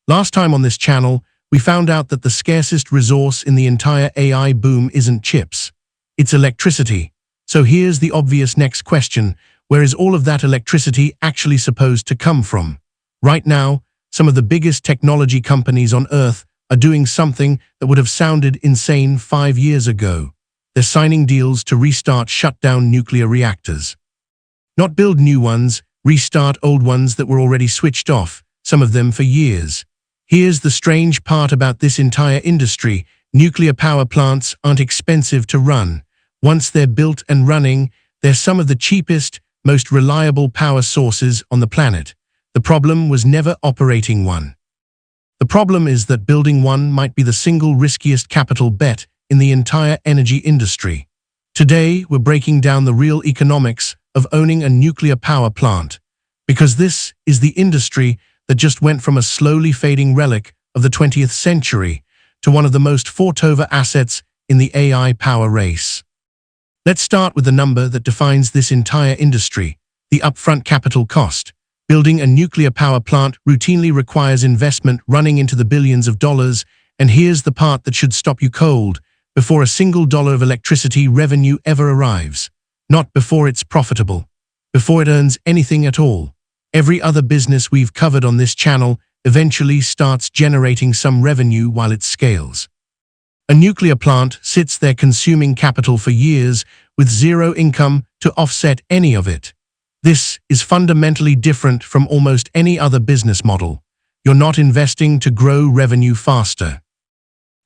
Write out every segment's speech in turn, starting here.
Last time on this channel, we found out that the scarcest resource in the entire AI boom isn't chips. It's electricity. So here's the obvious next question. Where is all of that electricity actually supposed to come from? Right now, some of the biggest technology companies on Earth are doing something that would have sounded insane 5 years ago. They're signing deals to restart shutdown nuclear reactors. Not build new ones, restart old ones that were already switched off, some of them for years. Here's the strange part about this entire industry. Nuclear power plants aren't expensive to run. Once they're built and running, they're some of the cheapest, most reliable power sources on the planet. The problem was never operating one. The problem is that building one might be the single riskiest capital bet in the entire energy industry. Today, we're breaking down the real economics of owning a nuclear power plant, because this is the industry that just went from a slowly fading relic of the 20th century to one of the most fought-over assets in the AI power race. Let's start with the number that defines this entire industry, the upfront capital cost. Building a nuclear power plant routinely requires investment running into the billions of dollars, and here's the part that should stop you cold: before a single dollar of electricity revenue ever arrives. Not before it's profitable. Before it earns anything at all. Every other business we've covered on this channel eventually starts generating some revenue while it scales. A nuclear plant sits there consuming capital for years with zero income to offset any of it. This is fundamentally different from almost any other business model. You're not investing to grow revenue faster.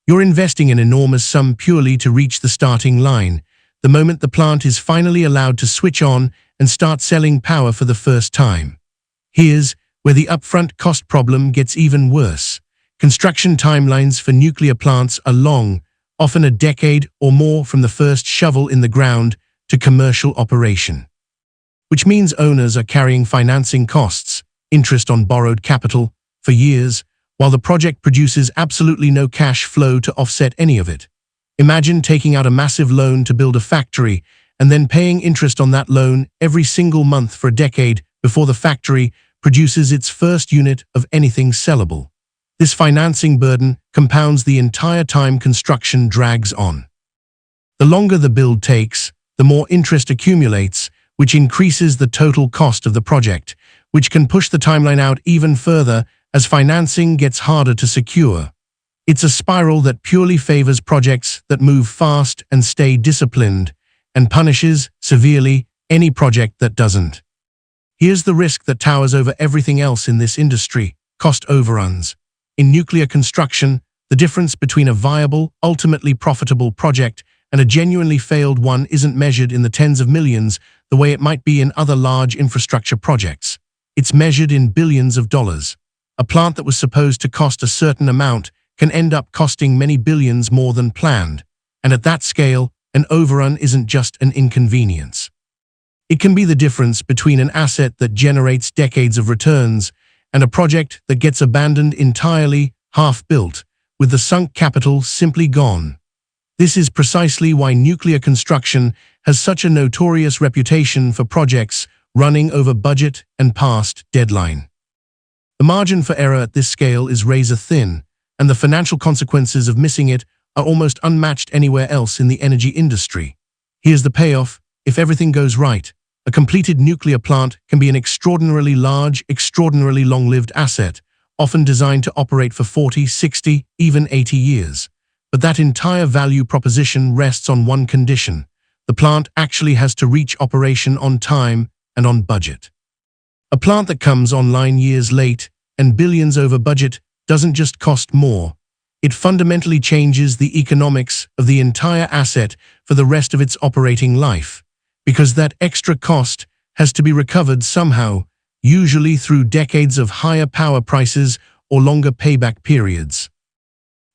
You're investing an enormous sum purely to reach the starting line, the moment the plant is finally allowed to switch on and start selling power for the first time. Here's where the upfront cost problem gets even worse. Construction timelines for nuclear plants are long, often a decade or more from the first shovel in the ground to commercial operation. Which means owners are carrying financing costs, interest on borrowed capital, for years, while the project produces absolutely no cash flow to offset any of it. Imagine taking out a massive loan to build a factory and then paying interest on that loan every single month for a decade before the factory produces its first unit of anything sellable. This financing burden compounds the entire time construction drags on. The longer the build takes, the more interest accumulates, which increases the total cost of the project, which can push the timeline out even further as financing gets harder to secure. It's a spiral that purely favors projects that move fast and stay disciplined, and punishes severely any project that doesn't. Here's the risk that towers over everything else in this industry: cost overruns. In nuclear construction, the difference between a viable, ultimately profitable project and a genuinely failed one isn't measured in the tens of millions the way it might be in other large infrastructure projects. It's measured in billions of dollars. A plant that was supposed to cost a certain amount can end up costing many billions more than planned. And at that scale, an overrun isn't just an inconvenience. It can be the difference between an asset that generates decades of returns and a project that gets abandoned entirely, half-built, with the sunk capital simply gone. This is precisely why nuclear construction has such a notorious reputation for projects running over budget and past deadline. The margin for error at this scale is razor-thin, and the financial consequences of missing it are almost unmatched anywhere else in the energy industry. Here's the payoff: if everything goes right, a completed nuclear plant can be an extraordinarily large, extraordinarily long-lived asset, often designed to operate for 40, 60, even 80 years. But that entire value proposition rests on one condition: the plant actually has to reach operation on time and on budget. A plant that comes online years late and billions over budget doesn't just cost more. It fundamentally changes the economics of the entire asset for the rest of its operating life, because that extra cost has to be recovered somehow, usually through decades of higher power prices or longer payback periods.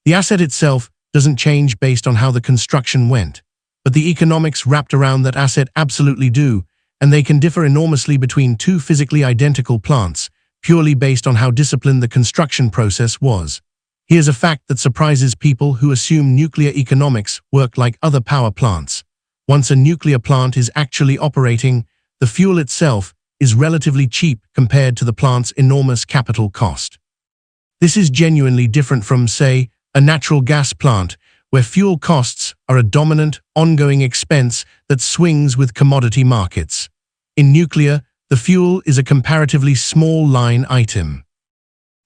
The asset itself doesn't change based on how the construction went, but the economics wrapped around that asset absolutely do, and they can differ enormously between two physically identical plants, purely based on how disciplined the construction process was. Here's a fact that surprises people who assume nuclear economics work like other power plants. Once a nuclear plant is actually operating, the fuel itself is relatively cheap compared to the plant's enormous capital cost. This is genuinely different from, say, a natural gas plant, where fuel costs are a dominant, ongoing expense that swings with commodity markets. In nuclear, the fuel is a comparatively small line item.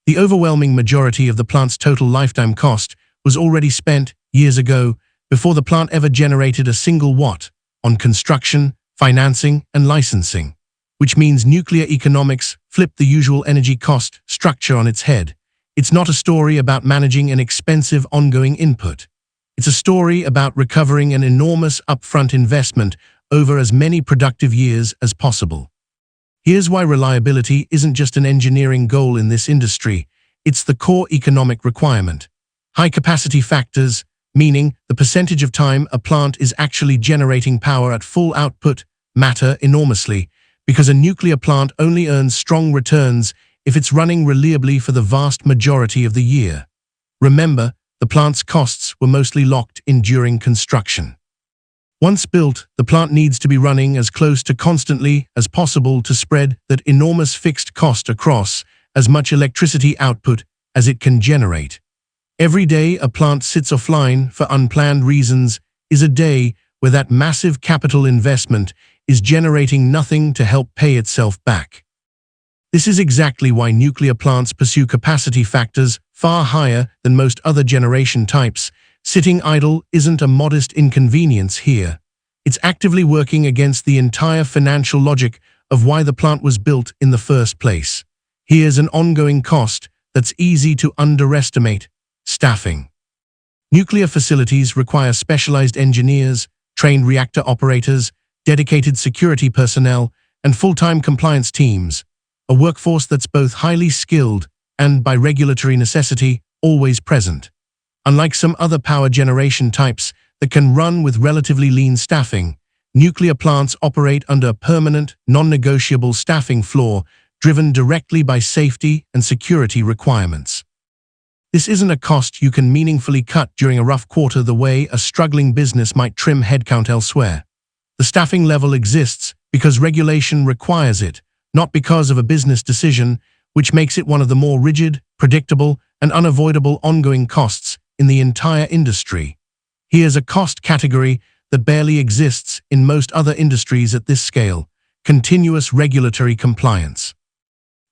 The overwhelming majority of the plant's total lifetime cost was already spent years ago, before the plant ever generated a single watt, on construction, financing, and licensing, which means nuclear economics flip the usual energy cost structure on its head. It's not a story about managing an expensive ongoing input. It's a story about recovering an enormous upfront investment over as many productive years as possible. Here's why reliability isn't just an engineering goal in this industry, it's the core economic requirement. High capacity factors, meaning the percentage of time a plant is actually generating power at full output, matter enormously, because a nuclear plant only earns strong returns if it's running reliably for the vast majority of the year. Remember, the plant's costs were mostly locked in during construction. Once built, the plant needs to be running as close to constantly as possible to spread that enormous fixed cost across as much electricity output as it can generate. Every day a plant sits offline for unplanned reasons is a day where that massive capital investment is generating nothing to help pay itself back. This is exactly why nuclear plants pursue capacity factors far higher than most other generation types. Sitting idle isn't a modest inconvenience here. It's actively working against the entire financial logic of why the plant was built in the first place. Here's an ongoing cost that's easy to underestimate: staffing. Nuclear facilities require specialized engineers, trained reactor operators, dedicated security personnel, and full-time compliance teams, a workforce that's both highly skilled and, by regulatory necessity, always present. Unlike some other power generation types that can run with relatively lean staffing, nuclear plants operate under a permanent, non-negotiable staffing floor driven directly by safety and security requirements. This isn't a cost you can meaningfully cut during a rough quarter the way a struggling business might trim headcount elsewhere. The staffing level exists because regulation requires it, not because of a business decision, which makes it one of the more rigid, predictable, and unavoidable ongoing costs in the entire industry. Here's a cost category that barely exists in most other industries at this scale: continuous regulatory compliance.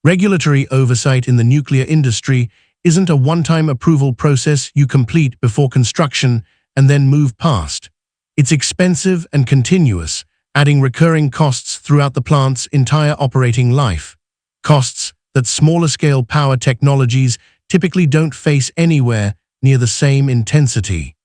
Regulatory oversight in the nuclear industry isn't a one-time approval process you complete before construction and then move past. It's expensive and continuous, adding recurring costs throughout the plant's entire operating life. Costs that smaller-scale power technologies typically don't face anywhere near the same intensity.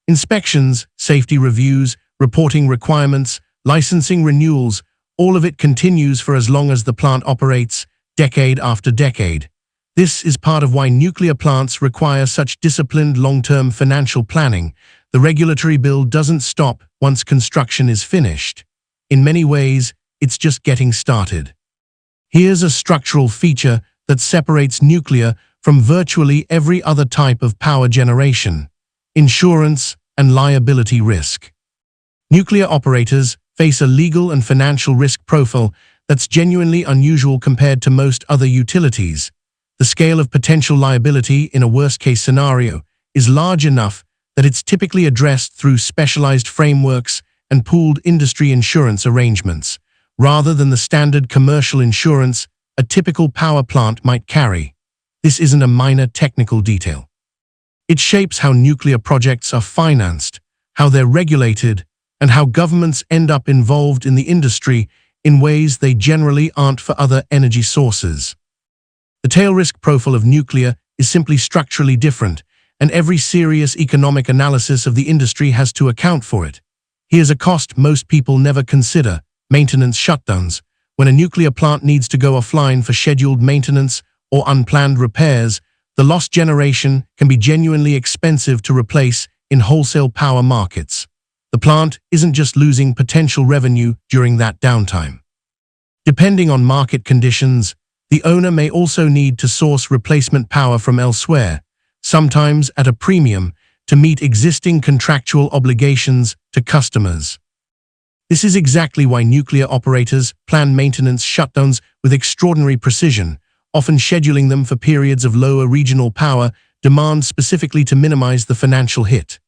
Inspections, safety reviews, reporting requirements, licensing renewals, all of it continues for as long as the plant operates, decade after decade. This is part of why nuclear plants require such disciplined long-term financial planning. The regulatory bill doesn't stop once construction is finished. In many ways, it's just getting started. Here's a structural feature that separates nuclear from virtually every other type of power generation: insurance and liability risk. Nuclear operators face a legal and financial risk profile that's genuinely unusual compared to most other utilities. The scale of potential liability in a worst-case scenario is large enough that it's typically addressed through specialized frameworks and pooled industry insurance arrangements, rather than the standard commercial insurance a typical power plant might carry. This isn't a minor technical detail. It shapes how nuclear projects are financed, how they're regulated, and how governments end up involved in the industry in ways they generally aren't for other energy sources. The tail risk profile of nuclear is simply structurally different, and every serious economic analysis of the industry has to account for it. Here's a cost most people never consider: maintenance shutdowns. When a nuclear plant needs to go offline for scheduled maintenance or unplanned repairs, the lost generation can be genuinely expensive to replace in wholesale power markets. The plant isn't just losing potential revenue during that downtime. Depending on market conditions, the owner may also need to source replacement power from elsewhere, sometimes at a premium, to meet existing contractual obligations to customers. This is exactly why nuclear operators plan maintenance shutdowns with extraordinary precision, often scheduling them for periods of lower regional power demand specifically to minimize the financial hit.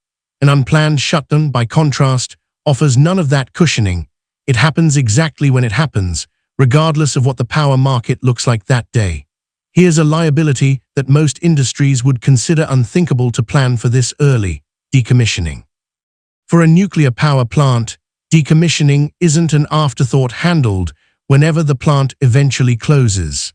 An unplanned shutdown, by contrast, offers none of that cushioning. It happens exactly when it happens, regardless of what the power market looks like that day. Here's a liability that most industries would consider unthinkable to plan for this early: decommissioning. For a nuclear power plant, decommissioning isn't an afterthought handled whenever the plant eventually closes.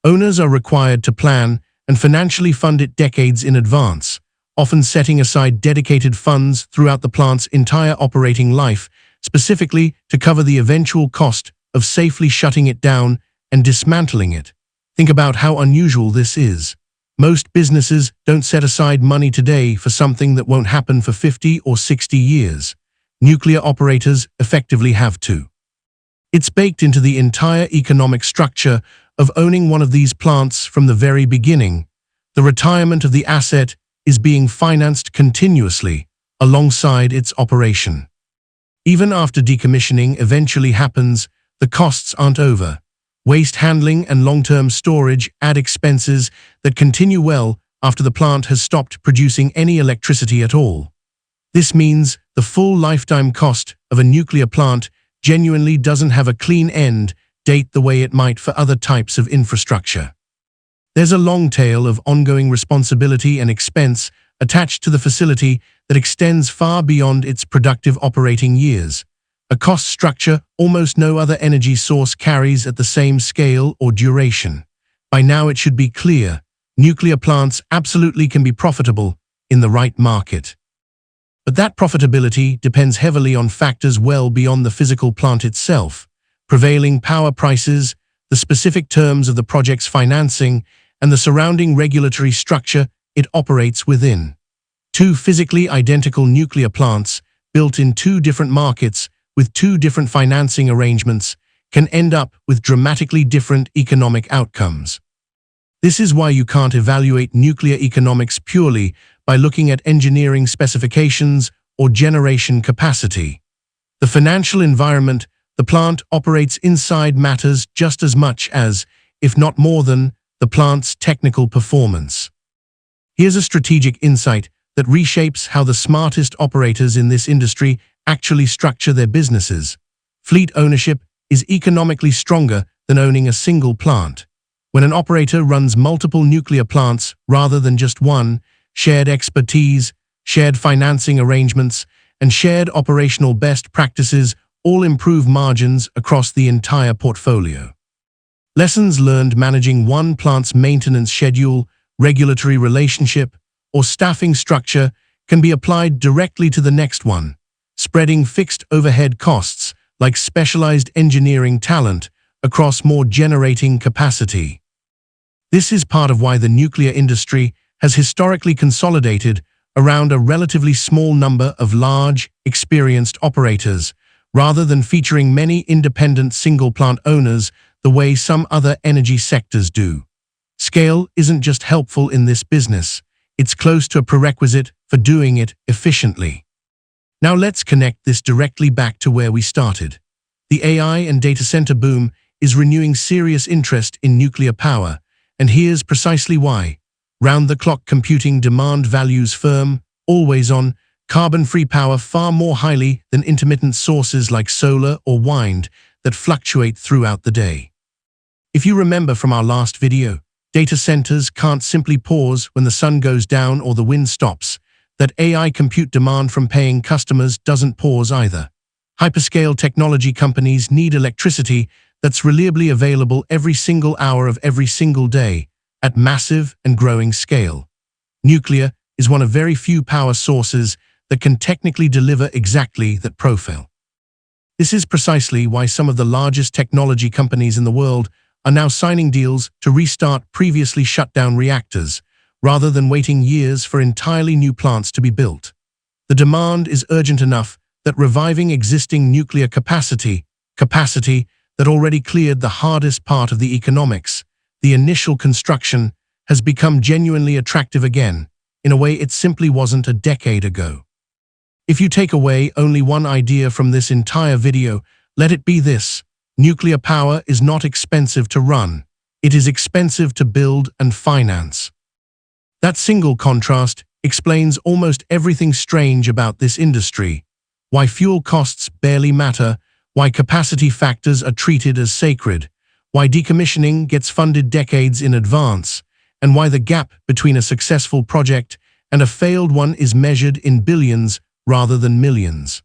Owners are required to plan and financially fund it decades in advance, often setting aside dedicated funds throughout the plant's entire operating life, specifically to cover the eventual cost of safely shutting it down and dismantling it. Think about how unusual this is. Most businesses don't set aside money today for something that won't happen for 50 or 60 years. Nuclear operators effectively have to. It's baked into the entire economic structure of owning one of these plants from the very beginning. The retirement of the asset is being financed continuously alongside its operation. Even after decommissioning eventually happens, the costs aren't over. Waste handling and long-term storage add expenses that continue well after the plant has stopped producing any electricity at all. This means the full lifetime cost of a nuclear plant genuinely doesn't have a clean end date the way it might for other types of infrastructure. There's a long tail of ongoing responsibility and expense attached to the facility that extends far beyond its productive operating years, a cost structure almost no other energy source carries at the same scale or duration. By now it should be clear, nuclear plants absolutely can be profitable in the right market. But that profitability depends heavily on factors well beyond the physical plant itself: prevailing power prices, the specific terms of the project's financing, and the surrounding regulatory structure it operates within. Two physically identical nuclear plants, built in two different markets with two different financing arrangements, can end up with dramatically different economic outcomes. This is why you can't evaluate nuclear economics purely by looking at engineering specifications or generation capacity. The financial environment the plant operates inside matters just as much as, if not more than, the plant's technical performance. Here's a strategic insight that reshapes how the smartest operators in this industry actually structure their businesses. Fleet ownership is economically stronger than owning a single plant. When an operator runs multiple nuclear plants rather than just one, shared expertise, shared financing arrangements, and shared operational best practices all improve margins across the entire portfolio. Lessons learned managing one plant's maintenance schedule, regulatory relationship, or staffing structure can be applied directly to the next one, spreading fixed overhead costs like specialized engineering talent across more generating capacity. This is part of why the nuclear industry has historically consolidated around a relatively small number of large, experienced operators, rather than featuring many independent single-plant owners the way some other energy sectors do. Scale isn't just helpful in this business, it's close to a prerequisite for doing it efficiently. Now let's connect this directly back to where we started. The AI and data center boom is renewing serious interest in nuclear power, and here's precisely why. Round-the-clock computing demand values firm, always on, carbon-free power far more highly than intermittent sources like solar or wind that fluctuate throughout the day. If you remember from our last video, data centers can't simply pause when the sun goes down or the wind stops. That AI compute demand from paying customers doesn't pause either. Hyperscale technology companies need electricity that's reliably available every single hour of every single day, at massive and growing scale. Nuclear is one of very few power sources that can technically deliver exactly that profile. This is precisely why some of the largest technology companies in the world are now signing deals to restart previously shut down reactors, rather than waiting years for entirely new plants to be built. The demand is urgent enough that reviving existing nuclear capacity that already cleared the hardest part of the economics, the initial construction, has become genuinely attractive again, in a way it simply wasn't a decade ago. If you take away only one idea from this entire video, let it be this: nuclear power is not expensive to run, It is expensive to build and finance. That single contrast explains almost everything strange about this industry: why fuel costs barely matter, why capacity factors are treated as sacred, why decommissioning gets funded decades in advance, and why the gap between a successful project and a failed one is measured in billions rather than millions.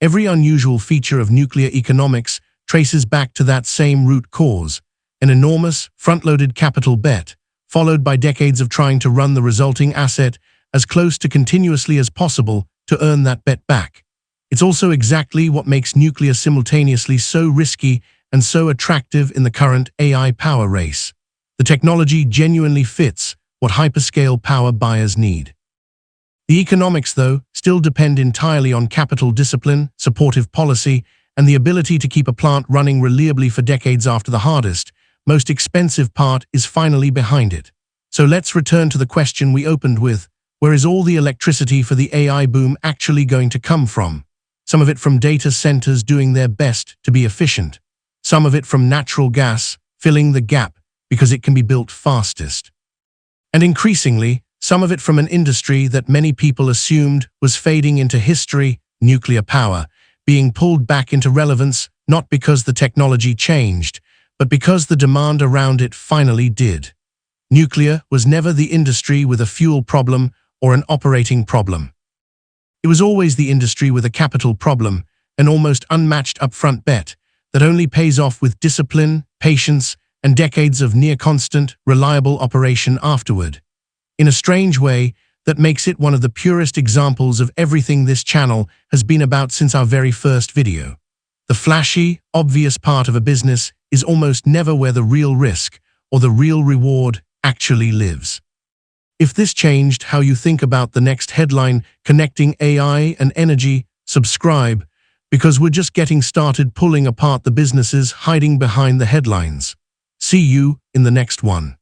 Every unusual feature of nuclear economics traces back to that same root cause: an enormous, front-loaded capital bet, followed by decades of trying to run the resulting asset as close to continuously as possible to earn that bet back. It's also exactly what makes nuclear simultaneously so risky and so attractive in the current AI power race. The technology genuinely fits what hyperscale power buyers need. The economics, though, still depend entirely on capital discipline, supportive policy, and the ability to keep a plant running reliably for decades after the hardest, most expensive part is finally behind it. So let's return to the question we opened with: where is all the electricity for the AI boom actually going to come from? Some of it from data centers doing their best to be efficient. Some of it from natural gas, filling the gap because it can be built fastest. And increasingly, some of it from an industry that many people assumed was fading into history: nuclear power, being pulled back into relevance not because the technology changed, but because the demand around it finally did. Nuclear was never the industry with a fuel problem or an operating problem. It was always the industry with a capital problem, an almost unmatched upfront bet that only pays off with discipline, patience, and decades of near-constant, reliable operation afterward. In a strange way, that makes it one of the purest examples of everything this channel has been about since our very first video. The flashy, obvious part of a business is almost never where the real risk or the real reward actually lives. If this changed how you think about the next headline connecting AI and energy, subscribe, because we're just getting started pulling apart the businesses hiding behind the headlines. See you in the next one.